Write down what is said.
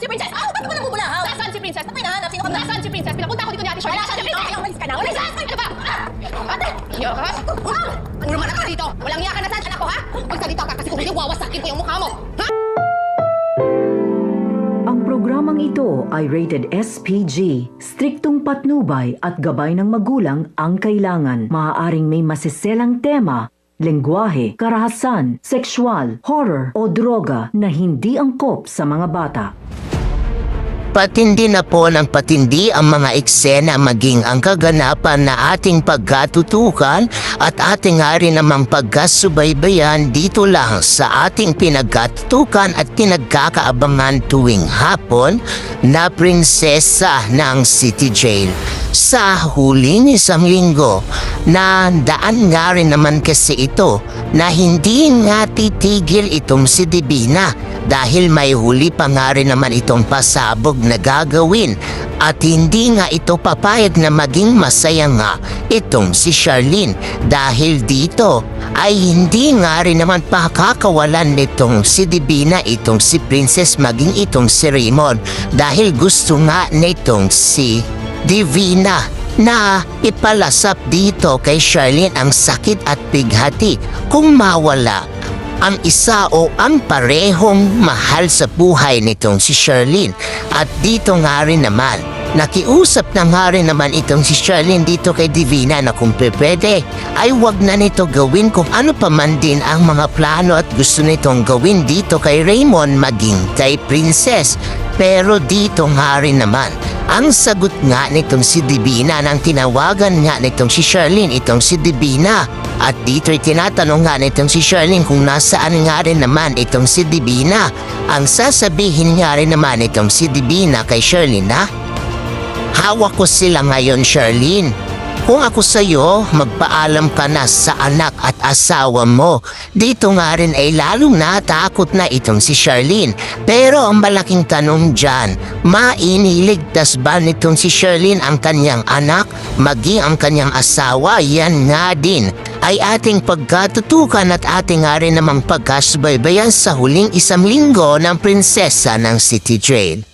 Si Princess! Ah, ba't mo nabubulahaw? Nasaan si Princess? Ba't may nahanap? Sino ka ba? Nasaan si Princess? Pinapunta ko dito ni Ate Shirley. Wala siya dito! Kaya umalis ka na! Umalis ka! Ano ba? Ate! Yos! Ano naman ka dito? Walang iya ka na saan, anak ko, ha? Magsalita ka kasi kung hindi, wawasakin ko yung mukha mo! Ha? Ang programang ito ay rated SPG. Striktong patnubay at gabay ng magulang ang kailangan. Maaaring may masiselang tema, lengguwahe, karahasan, sexual, horror o droga na hindi angkop sa mga bata. Patindi na po ng patindi ang mga eksena maging ang kaganapan na ating pagkatutukan at ating nga rin namang pagkasubaybayan dito lang sa ating pinagkatutukan at pinagkakaabangan tuwing hapon na prinsesa ng City Jail. Sa huling isang linggo na daan nga rin naman kasi ito na hindi nga titigil itong si Divina dahil may huli pa nga rin naman itong pasabog na gagawin at hindi nga ito papayag na maging masaya nga itong si Charlene dahil dito ay hindi nga rin naman pakakawalan nitong si Divina itong si Princess maging itong si Raymond dahil gusto nga nitong si Divina na ipalasap dito kay Charlene ang sakit at bighati kung mawala ang isa o ang parehong mahal sa buhay nitong si Charlene. At dito nga rin naman, nakiusap na nga rin naman itong si Charlene dito kay Divina na kung pwede ay wag na nito gawin kung ano pa man din ang mga plano at gusto nitong gawin dito kay Raymond maging kay Princess. Pero dito nga rin naman, ang sagot nga nitong si Divina nang tinawagan nga nitong si Charlene itong si Divina. At dito'y tinatanong nga nitong si Charlene kung nasaan nga rin naman itong si Divina. Ang sasabihin nga rin naman itong si Divina kay Charlene na, hawak ko sila ngayon, Charlene. Kung ako sa'yo, magpaalam ka na sa anak at asawa mo. Dito nga rin ay lalong natakot na itong si Charlene. Pero ang malaking tanong dyan, mainiligtas ba nitong si Charlene ang kanyang anak, maging ang kanyang asawa? Yan nga din ay ating pagkatutukan at ating nga rin namang pagkasubaybayan sa huling isang linggo ng prinsesa ng City Jail.